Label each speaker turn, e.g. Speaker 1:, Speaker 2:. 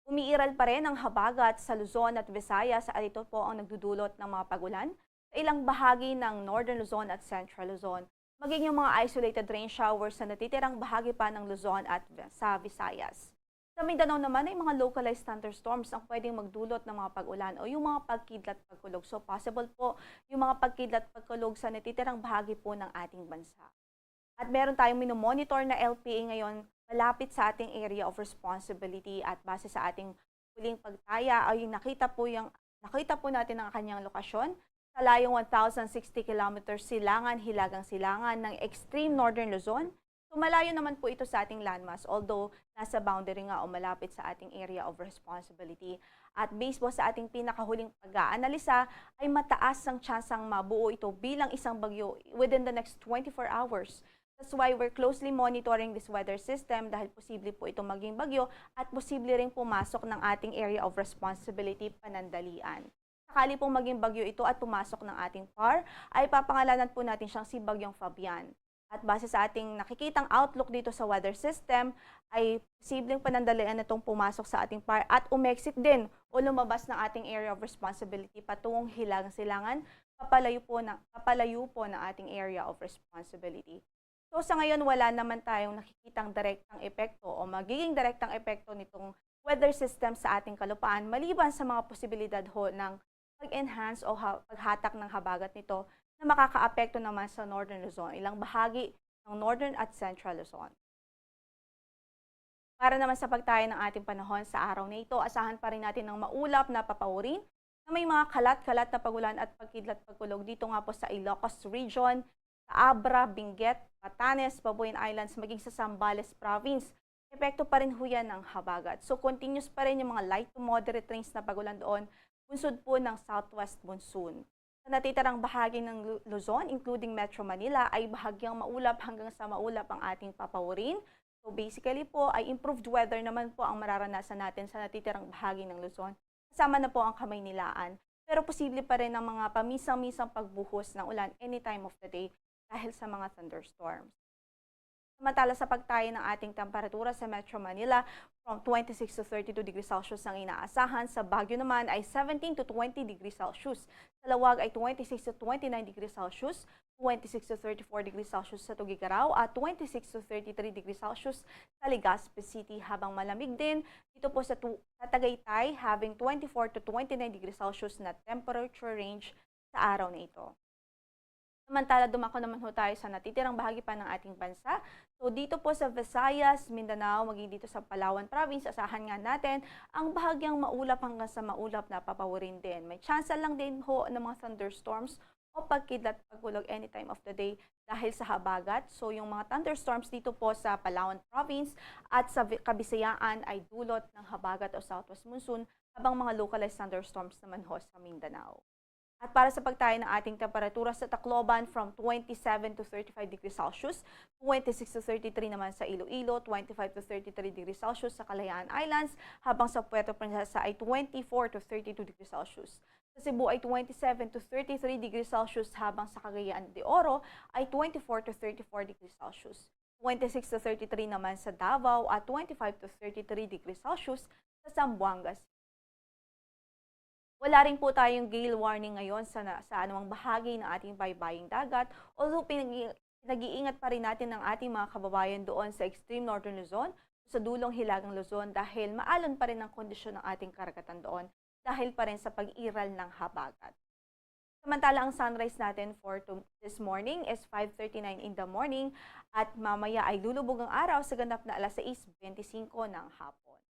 Speaker 1: Umiiral pa rin ang habagat sa Luzon at Visayas at ito po ang nagdudulot ng mga pagulan sa ilang bahagi ng Northern Luzon at Central Luzon, maging yung mga isolated rain showers sa natitirang bahagi pa ng Luzon at sa Visayas. Sa Mindanao naman ay mga localized thunderstorms ang pwedeng magdulot ng mga pag-ulan o yung mga pagkidlat pagkulog. So possible po yung mga pagkidlat pagkulog sa natitirang bahagi po ng ating bansa. At meron tayong minomonitor na LPA ngayon malapit sa ating area of responsibility at base sa ating huling pagtaya ay nakita po natin ang kanyang lokasyon sa layong 1,060 kilometers silangan, hilagang silangan ng extreme northern Luzon. So malayo naman po ito sa ating landmass although nasa boundary nga o malapit sa ating area of responsibility. At based po sa ating pinakahuling pag-aanalisa ay mataas ang tsansang mabuo ito bilang isang bagyo within the next 24 hours. That's why we're closely monitoring this weather system dahil posible po itong maging bagyo at posible ring pumasok ng ating area of responsibility panandalian. Sakali pong maging bagyo ito at pumasok ng ating PAR, ay papangalanan po natin siyang si Bagyong Fabian. At base sa ating nakikitang outlook dito sa weather system, ay posibleng panandalian itong pumasok sa ating PAR at umexit din o lumabas ng ating area of responsibility patungong hilagang silangan, papalayo po ng ating area of responsibility. So sa ngayon wala naman tayong nakikitang direktang epekto o magiging direktang epekto nitong weather system sa ating kalupaan maliban sa mga posibilidad ho ng pag-enhance o paghatak ng habagat nito na makakaapekto naman sa Northern Luzon, ilang bahagi ng Northern at Central Luzon. Para naman sa pagtaya ng ating panahon sa araw na ito, asahan pa rin natin ng maulap na papawirin na may mga kalat-kalat na pagulan at pagkidlat pagkulog dito nga po sa Ilocos Region, sa Abra, Benguet, Batanes, Babuyan Islands, maging sa Zambales Province. Epekto pa rin ho yan ng habagat. So continuous pa rin yung mga light to moderate rains na pagulan doon, bunsod po ng southwest monsoon. Sa natitirang bahagi ng Luzon, including Metro Manila, ay bahagyang maulap hanggang sa maulap ang ating papawirin. So basically po ay improved weather naman po ang mararanasan natin sa natitirang bahagi ng Luzon. Kasama na po ang Kamaynilaan. Pero posible pa rin ang mga pamisang-misang pagbuhos ng ulan any time of the day dahil sa mga thunderstorms. Samantala sa pagtayo ng ating temperatura sa Metro Manila, from 26 to 32 degrees Celsius ang inaasahan. Sa Baguio naman ay 17 to 20 degrees Celsius. Sa Lawag ay 26 to 29 degrees Celsius, 26 to 34 degrees Celsius sa Tugigaraw at 26 to 33 degrees Celsius sa Legazpi City. Habang malamig din dito po sa Tagaytay, having 24 to 29 degrees Celsius na temperature range sa araw na ito. Samantala, dumako naman ho tayo sa natitirang bahagi pa ng ating bansa. So dito po sa Visayas, Mindanao, maging dito sa Palawan Province, asahan nga natin ang bahagyang maulap hanggang sa maulap na papawirin din. May chance lang din ho ng mga thunderstorms o pagkidlat pagkulog any time of the day dahil sa habagat. So yung mga thunderstorms dito po sa Palawan Province at sa Kabisayaan ay dulot ng habagat o southwest monsoon, habang mga localized thunderstorms naman ho sa Mindanao. At para sa pagtayo ng ating temperatura sa Tacloban, from 27 to 35 degrees Celsius, 26 to 33 naman sa Iloilo, 25 to 33 degrees Celsius sa Kalayaan Islands, habang sa Puerto Princesa ay 24 to 32 degrees Celsius. Sa Cebu ay 27 to 33 degrees Celsius, habang sa Cagayan de Oro ay 24 to 34 degrees Celsius. 26 to 33 naman sa Davao at 25 to 33 degrees Celsius sa Zamboanga. Wala rin po tayong gale warning ngayon sa anumang bahagi ng ating baybaying dagat, although pinag-iingat pa rin natin ang ating mga kababayan doon sa extreme northern Luzon, sa dulong hilagang Luzon dahil maalon pa rin ang kondisyon ng ating karagatan doon dahil pa rin sa pag-iral ng habagat. Samantala, ang sunrise natin for this morning is 5:39 in the morning at mamaya ay lulubog ang araw sa ganap na alas 6:25 ng hapon.